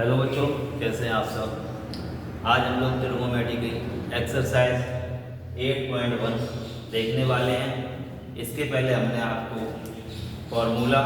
Hello बच्चों, कैसे हैं आप सब। आज हम लोग ट्रिग्नोमेट्री एक्सरसाइज 8.1 देखने वाले हैं। इसके पहले हमने आपको फॉर्मूला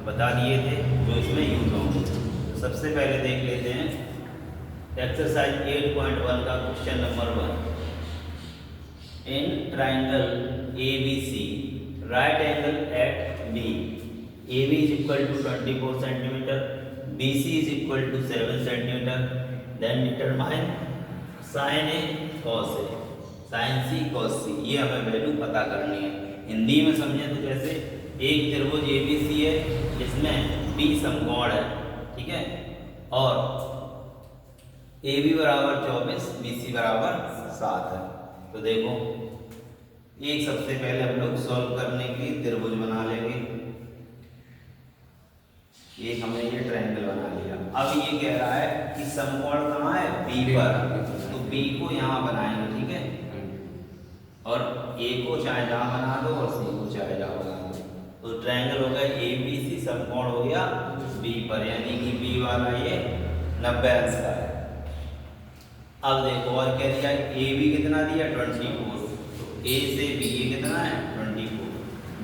बता दिए थे जो इसमें यूज होंगे। तो सबसे पहले देख लेते हैं एक्सरसाइज 8.1 का question number 1। In triangle ABC right angle at B, AB is equal to 24 centimeter, BC is equal to 7 centimeter. Then determine sin A cos A, sin C cos C। ये हमें वैल्यू पता करनी है। हिंदी में समझे तो जैसे एक त्रिभुज ABC है जिसमें B समकोण है, ठीक है, और AB बराबर 24, BC बराबर 7 है। तो देखो एक सबसे पहले हम लोग सॉल्व करने के लिए त्रिभुज बना लेंगे। एक हमने ये ट्रायंगल बना लिया। अब ये कह रहा है कि समकोण कहाँ है, B पर, तो B को यहाँ बनाएंगे, ठीक है, और A को चाहे जहाँ बना दो और C को चाहे जहाँ बना दो। तो ट्रायंगल हो गया ABC, समकोण हो गया B पर, यानी कि B वाला ये 90 अंश का है। अब देखो और क्या दिया, AB कितना दिया 24, तो A से B ये कितना है 24।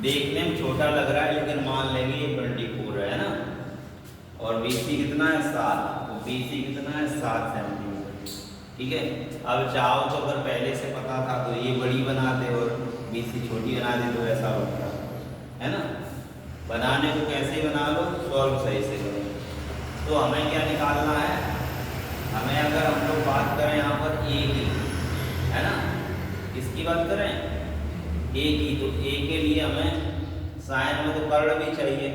देखने में छोटा लग रहा है लेकिन मान लेंगे ये 24 है ना, और BC कितना है 7, तो BC कितना है 7 सेंटीमीटर, ठीक है। अब चाहो तो अगर पहले से पता था तो ये बड़ी बना दे और BC छोटी बना दे तो ऐसा होता है ना। बनाने को कैसे बना लो, सॉल्व सही से करो। तो हमें क्या निकालना है, हमें अगर हम लोग बात करें यहाँ पर A की, है ना, किसकी बात करें A की, तो A के लिए हमें साइन में तो कर्ण भी चाहिए।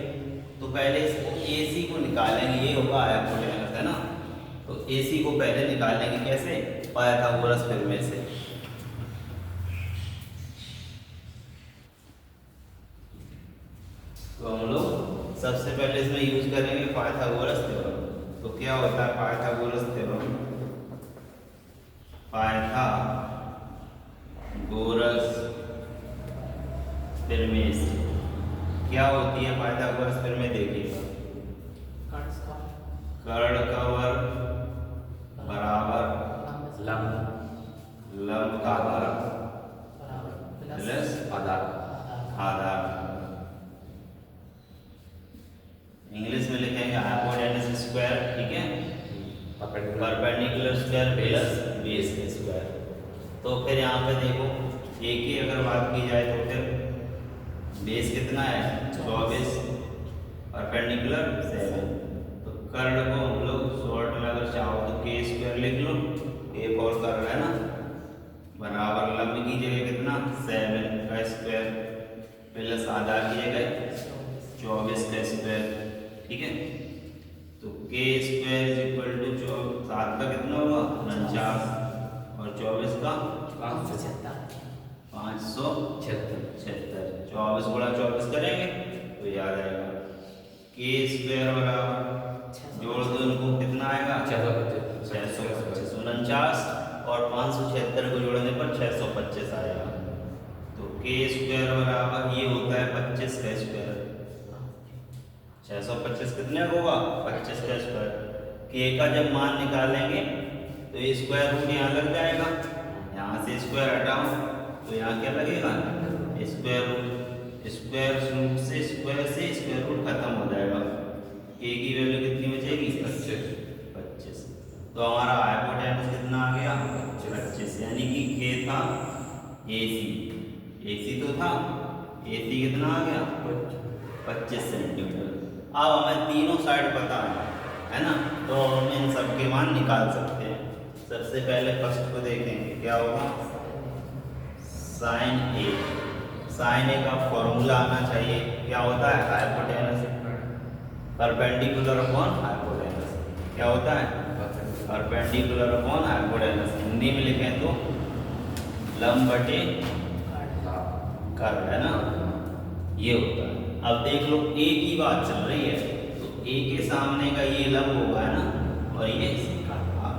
तो पहले इसको AC को निकालेंगे, ये होगा हाइपोटेनस, है ना। तो AC को पहले निकालेंगे कैसे, पाइथागोरस प्रमेय से। तो हम लोग सबसे पहले इसमें यूज करेंगे पाइथागोरस थ्योरम। तो क्या होता है पाइथागोरस थ्योरम, पाइथागोरस प्रमेय से क्या होती है पाइथागोरस प्रमेय, देखिएगा कर्ण का वर्ग बराबर लंब का वर्ग प्लस आधार। इंग्लिश में लिखेंगे हाइपोटेनस स्क्वायर, ठीक है, perpendicular square plus base square. तो फिर यहाँ पे देखो A की अगर बात की जाए तो फिर बेस कितना है 24, परपेंडिकुलर 7। तो कर्ण को हम लोग शॉर्ट में अगर चाहो तो k स्क्वायर लिख लो, A फॉर कर्ण है ना, बराबर लंब की जगह कितना 7 का स्क्वायर प्लस आधार की जगह 24 का स्क्वायर, ठीक है। तो k square is equal to 7 का कितना होगा 49 और 24 का 576। 24 गुणा 24 करेंगे तो याद आएगा k स्क्वायर बराबर जोड़ दो उनको कितना आएगा 625, 49 और 576 को जोड़ने पर 625 आएगा। तो k स्क्वायर बराबर ये होता है 25 का स्क्वायर, 625 कितने होगा 25 का स्क्वायर। k का जब मान निकालेंगे तो ये स्क्वायर रूट यहाँ लग जाएगा, यहाँ से स्क्वायर हटाओ तो यहाँ क्या लगेगा स्क्वायर रूट, स्क्वायर रूट से स्क्वायर रूट खत्म हो जाएगा। k की वैल्यू कितनी बचेगी 25। तो हमारा हाइपोटेनस कितना आ गया 25, यानी कि k था AC तो था, AC कितना आ गया 25 सेंटीमीटर। अब हमें तीनों साइड पता है ना, तो हम इन सब के मान निकाल सकते हैं। सबसे पहले फर्स्ट को देखेंगे, क्या होगा साइन A का फॉर्मूला आना चाहिए, क्या होता है हाइपोटेनस परपेंडिकुलर अपॉन हाइपोटेनस। क्या होता है परपेंडिकुलर अपॉन हाइपोटेनस, हिंदी में लिखें तो लंब बटे कर्ण, है ना, ये होता है। अब देख लो A की बात चल रही है, तो A के सामने का ये लंब होगा, है ना, और ये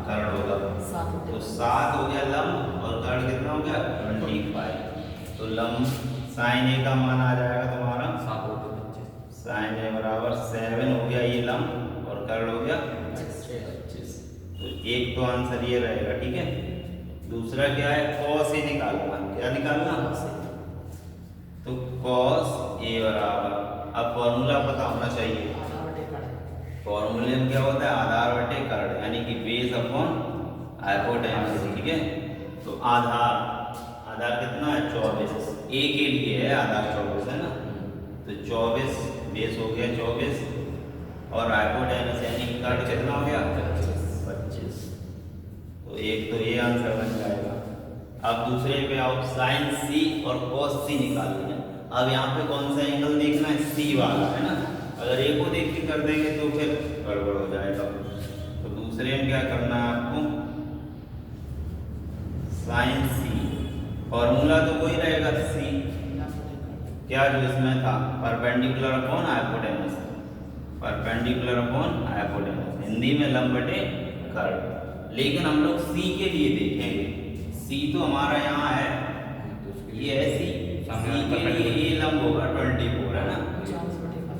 कर्ण होगा। तो 7 हो गया लंब और कर्ण कितना हो गया 25। तो लंब साइन A का मान आ जाएगा तुम्हारा साइन A बराबर 7 हो गया ये लंब, और कर्ण हो गया 25। तो एक तो आंसर ये रहेगा, ठीक है। दूसरा क्या है, कॉस ए निकालना। क्या निकालना, तो कॉस ए बराबर, अब फॉर्मूला पता होना चाहिए। फॉर्मूले में क्या होता है, आधार बटे कर्ण, यानी कि बेस अपॉन हाइपोटेन्यूज, ठीक है। तो आधार कितना है 24, ए के लिए है आधार 24 है ना, तो 24 बेस हो गया 24, और हाइपोटेन्यूज यानी कि कर्ण कितना हो गया 25। तो एक तो ये आंसर बन जाएगा। अब दूसरे पे आओ, साइन सी और कॉस सी निकालनी है। अब यहाँ पे कौन सा एंगल देखना है, सी वाला है ना। अगर ए को देख के कर देंगे तो फिर गड़बड़ हो जाएगा। तो दूसरे में क्या करना है आपको, साइन सी, फॉर्मूला तो वही रहेगा सी, क्या जो इसमें था, perpendicular upon hypotenuse, perpendicular upon hypotenuse, Hindi में लंब बटे कर्ण। लेकिन हम लोग सी के लिए देखेंगे, सी तो हमारा यहाँ है, ये है सी के लिए ये लंब होगा 24 है ना,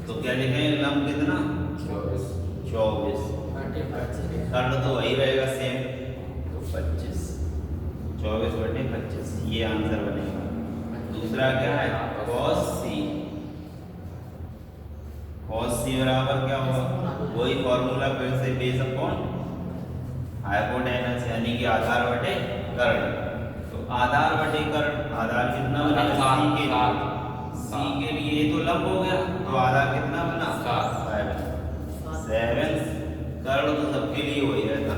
तो क्या लिखेंगे, लंब कितना 24, कर्ण तो वही रहेगा सेम, तो 25, 24 बटे 25, ये आंसर बनेगा। दूसरा क्या है, कॉस सी, कॉस सी बराबर क्या होगा, वही फॉर्मूला फिर से, बेस अपॉन हाइपोटेन्यूज यानी कि आधार बटे कर्ण। तो आधार बटे कर्ण, आधार कितना बना, सी के लिए तो लंब हो गया, तो आधार कितना बना 7, कर्ण तो सबके लिए वही रहता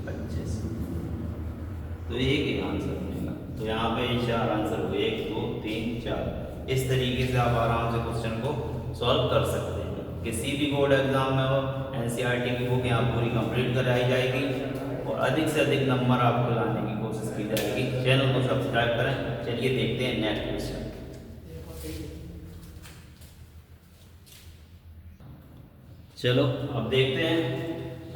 25। तो एक ही आंसर बनेगा। तो यहाँ पे 4 आंसर हुए, 1 2 3 4। इस तरीके से आप आराम से क्वेश्चन को सॉल्व कर सकते हैं। किसी भी बोर्ड एग्जाम में हो, एनसीईआरटी की बुक यहाँ पूरी कंप्लीट कराई जाएगी और अधिक से अधिक नंबर आपको लाने की कोशिश की जाएगी। चैनल को सब्सक्राइब करें। चलिए देखते हैं नेक्स्ट क्वेश्चन। चलो अब देखते हैं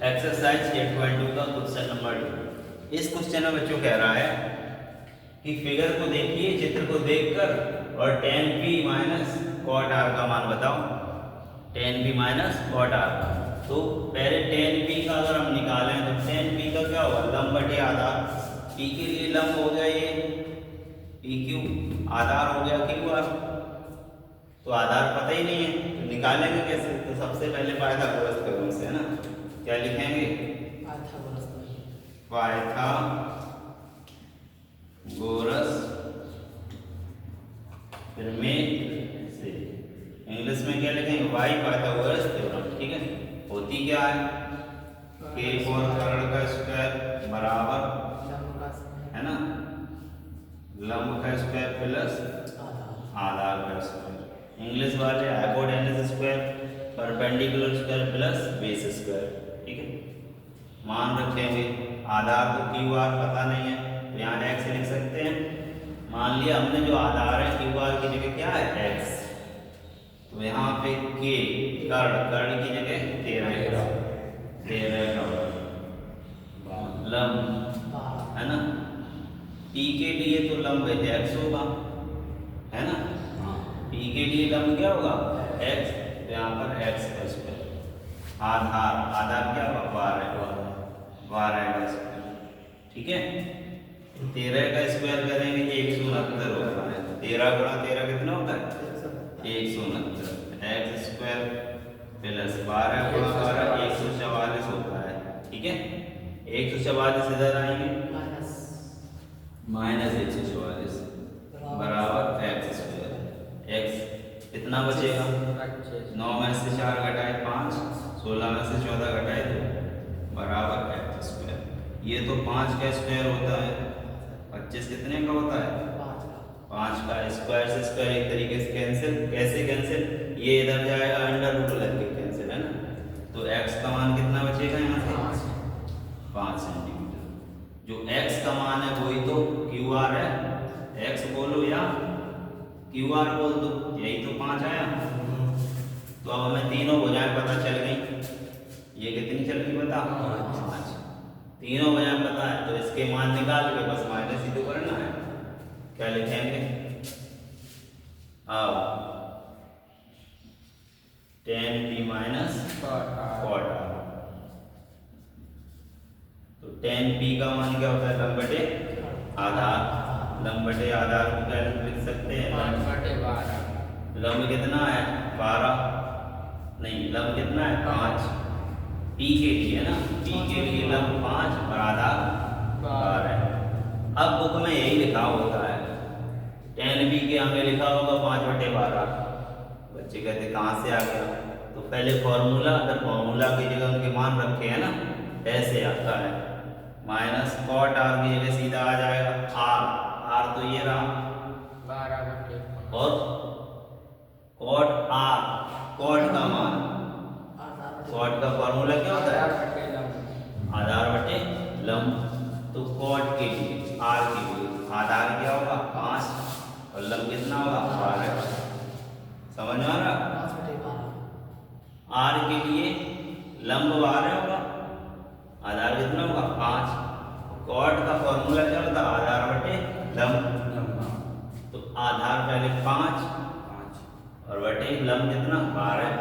एक्सरसाइज 8.2 का क्वेश्चन नंबर 2। इस क्वेश्चन में बच्चों कह रहा है कि फिगर को देखिए, चित्र को देखकर, और tan p minus cot r का मान बताओ। tan p minus cot r, तो पहले tan p का अगर हम निकालें तो tan p का क्या होगा, लंब बटे आधार। p के लिए लंब हो गया ये pq, आधार हो गया qr। तो आधार पता ही नहीं है तो निकालेंगे कैसे, तो सबसे पहले पाइथागोरस थ्योरम से है ना। क्या लिखेंगे, पाइथागोरस प्रमेय से। इंग्लिश में क्या लिखेंगे, वाई पाइथागोरस थ्योरम, ठीक है। होती क्या है, k फॉर कर्ण का स्क्वायर बराबर है ना, लंब का स्क्वायर प्लस आधार का स्क्वायर। इंग्लिश वाले hypotenuse square, perpendicular square plus base square, ठीक है। मान रखेंगे, आधार को क्यू आर पता नहीं है तो यहाँ x लिख सकते हैं। मान लिया हमने जो आधार है क्यू आर की जगह क्या है x, तो यहाँ पे k कर्ण की जगह 13 लंब है ना। p के लिए तो लंब x होगा है ना, p के लिए लंब क्या होगा x, तो यहाँ पर x का स्क्वायर। आधार क्या होगा 12 का स्क्वायर, ठीक है। 13 का स्क्वायर करेंगे 169 होता है, 13 गुणा 13 कितना होता है 169, x स्क्वायर प्लस 12 गुणा 12 144 होता है, ठीक है। 144 इधर आएंगे माइनस 144 बराबर x स्क्वायर। x कितना बचेगा, 9 में से 4 घटाए 5, 16 में से 14 घटाए 2 बराबर x स्क्वायर। ये तो 5 का स्क्वायर होता है, 25 कितने का होता है 5 का। स्क्वायर से स्क्वायर एक तरीके से कैंसिल, कैसे कैंसिल, ये इधर जाएगा अंडर रूट लग के कैंसिल है ना। तो x का मान कितना बचेगा यहाँ से 5 सेंटीमीटर। जो x का मान है वही तो क्यू आर है, x बोलो या क्यू आर बोल दो, यही तो 5 आया। तो अब हमें तीनों भुजाएं पता चल गई, ये कितनी चल गई बता 5, तीनों भुजाएं पता है, तो इसके मान निकाल के बस माइनस ही तो करना है। क्या लिखेंगे, अब tan p minus cot r tan p का मान क्या होता है? लंब बटे आधार। लंब बटे आधार को क्या लिख सकते हैं? 5/12। लंब कितना है? 12 नहीं, लंब कितना है? 5 p के लिए ना, p के लिए लंब 5 और आधार 12 है। अब बुक में यही लिखा होता है, tan p के आगे लिखा होगा 5/12। बच्चे कहते कहाँ से आ गया? तो पहले फॉर्मूला, अगर फॉर्मूला की जगह उनके मान रखे हैं ना, ऐसे आता है माइनस कॉट आर की जगह सीधा आ जाएगा आर तो ये रहा 12/12 और कॉट आर, कॉट का मान, कॉट का फॉर्मूला क्या होता है? आधार बटे लंब। तो कॉट के लिए, आर के लिए आधार क्या होगा? 5 और लंब कितना होगा? 12। समझ में आ रहा? आर के लिए लंब 12 होगा, आधार कितना होगा? 5। कॉट का फॉर्मूला क्या होता है? आधार बटे लंब। तो आधार पहले 5 और बटे लंब कितना? 12।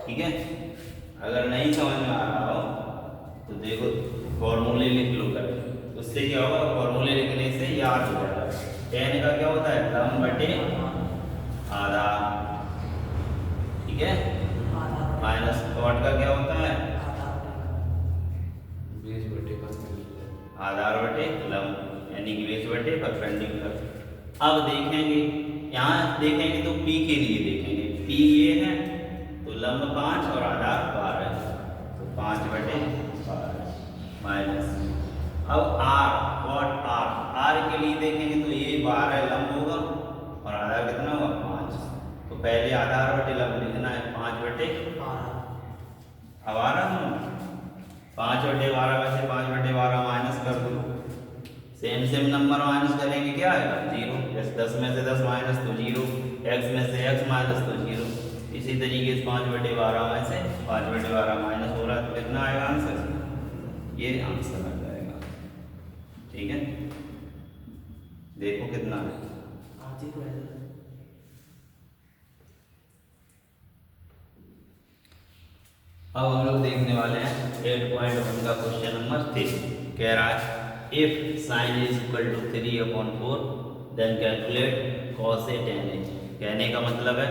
ठीक है। अगर नहीं समझ में आ रहा हो तो देखो फॉर्मूले लिख लो कर, उससे क्या होगा? फॉर्मूले लिखने से याद हो जाएगा। tan का क्या होता है? लंब बटे आधार, ठीक है। माइनस कॉट का क्या होता है? आधार बटे लंब, यानी कि बेस बटे परपेंडिकुलर। अब देखेंगे, यहाँ देखेंगे तो p के लिए देखेंगे, p ये है तो लंब 5 और आधार 12, तो 5/12 माइनस। अब r, कॉट r के लिए देखेंगे तो ये 12 लंब होगा और आधार कितना होगा? 5। तो पहले आधार बटे लंब लिखना है 5/12। अब आ रहा हूँ 5/12 में से 5/12 माइनस कर दो, सेम नंबर माइनस करेंगे क्या आएगा? 0। जैसे 10 में से 10 माइनस तो 0, x में से x माइनस तो 0। इसी तरीके से 5/12 में से 5/12 माइनस हो रहा है तो कितना आएगा आंसर? ये आंसर आ जाएगा। ठीक है, देखो कितना है। अब हम लोग देखने वाले हैं 8.1 का क्वेश्चन नंबर 3। कह रहा है if sin is equal to 3/4 then calculate cos A tan A। कहने का मतलब है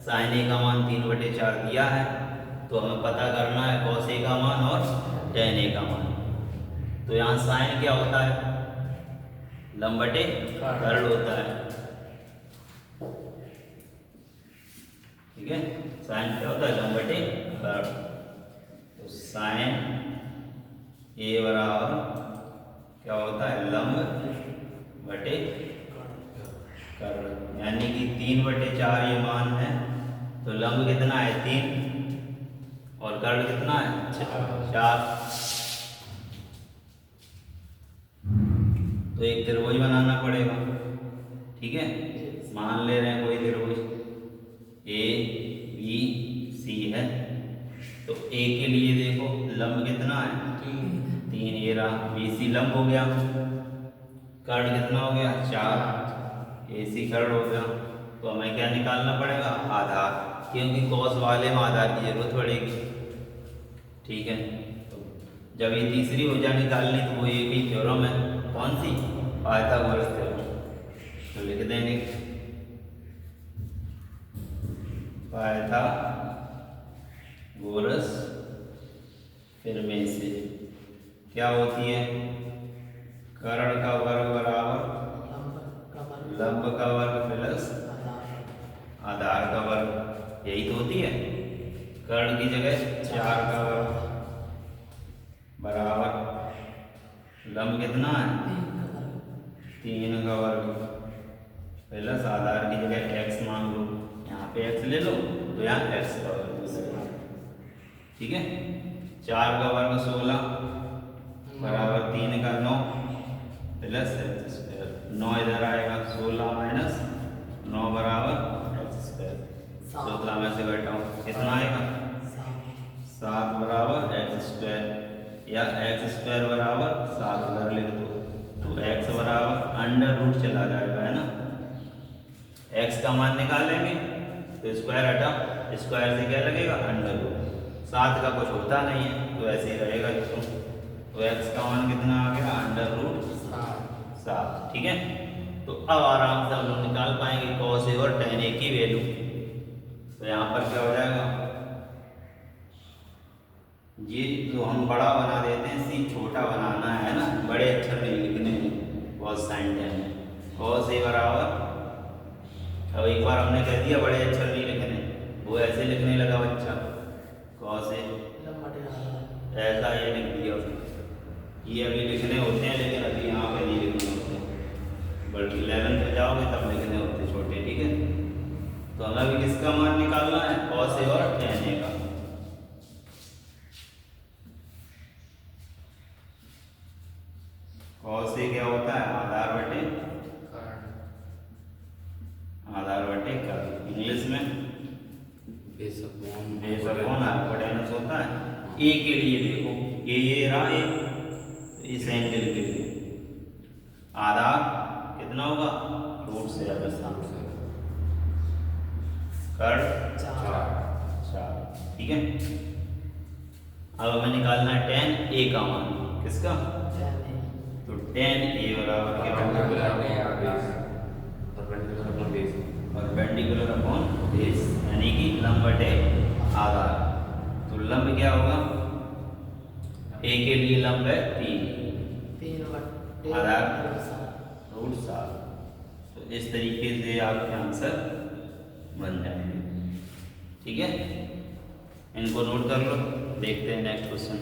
sin A का मान 3/4 दिया है, तो हमें पता करना है cos A का मान और tan A का मान। तो यहाँ sin क्या होता है? लंब बटे कर्ल होता है। ठीक है, sin क्या होता है? लंब बटे कर्ल। तो sin A बराबर क्या होता है? लंब बटे कर्ल, यानी कि 3/4 ये मान है, तो लंब कितना है? 3 और कर्ल कितना है? 4। तो एक त्रिभुज बनाना पड़ेगा। ठीक है, मान ले रहे हैं कोई त्रिभुज ए बी सी है, तो ए के लिए देखो लंब कितना है? 3 ये रहा, बी सी लंब हो गया, कर्ल कितना हो गया? 4, ए सी कर्ल हो गया। तो हमें क्या निकालना पड़ेगा? आधार, क्योंकि कॉस वाले में आधार की जरूरत पड़ेगी। ठीक है, तो जब ये तीसरी ऊर्जा निकालनी तो वो एक ही थ्योरम है, कौन सी? Pythagoras theorem. तो लिख देंगे पाइथागोरस, फिर में से क्या होती है? कर्ण का वर्ग बराबर लंब का वर्ग प्लस आधार का वर्ग, यही तो होती है। कर्ण की जगह 4 का वर्ग बराबर लंब कितना है? 3 का वर्ग प्लस आधार की जगह x मान लो, यहाँ पे x ले लो तो यहाँ x का वर्ग हो जाएगा। ठीक है, 4 का वर्ग 16 बराबर 3 का 9 प्लस x स्क्वायर। 9 इधर आएगा, 16 माइनस 9 बराबर x स्क्वायर। 17 में से घटाओ कितना आएगा? 7 बराबर x स्क्वायर, या x स्क्वायर बराबर 7 उधर लिख दो, तो x बराबर अंडर रूट चला जाएगा, है ना। x का मान निकालेंगे तो स्क्वायर हटा, स्क्वायर से क्या लगेगा? Under root. 7 का कुछ होता नहीं है तो ऐसे ही रहेगा, इसको तो x का मान कितना आ गया अंडर रूट 7। ठीक है, तो अब आराम से हम लोग निकाल पाएंगे cos a और tan a की वैल्यू। तो यहाँ पर क्या हो जाएगा, ये जो हम बड़ा बना देते हैं सी छोटा बनाना है ना, बड़े अक्षर नहीं लिखने हैं cos sin tan में। cos a बराबर, अब एक बार हमने कह दिया बड़े अक्षर नहीं लिखने, वो ऐसे लिखने लगा बच्चा cos a, ऐसा ये लिख दिया। ये अभी लिखने होते हैं लेकिन अभी यहाँ पे नहीं लिखने होते, बल्कि 11th में जाओगे तब लिखने होते छोटे। ठीक है, तो हमें अभी किसका मान निकालना है, cos a और tan a का। cos a क्या होता है, आधार बटे कर्ल, इंग्लिश में बेस अपॉन हाइपोटेनस होता है। a के लिए देखो, ये रहा a, इस एंगल के लिए आधार कितना होगा, रूट से कर्ल 4। ठीक है, अब हमें निकालना है tan a का मान, किसका, तो tan a बराबर क्या होगा, परपेंडिकुलर अपॉन बेस, यानी कि लंब बटे आधार। तो लंब क्या होगा, a के लिए लंब है 3, आधार रूट 7। तो इस तरीके से आपके आंसर बन जाएंगे। ठीक है, इनको नोट कर लो, देखते हैं नेक्स्ट क्वेश्चन।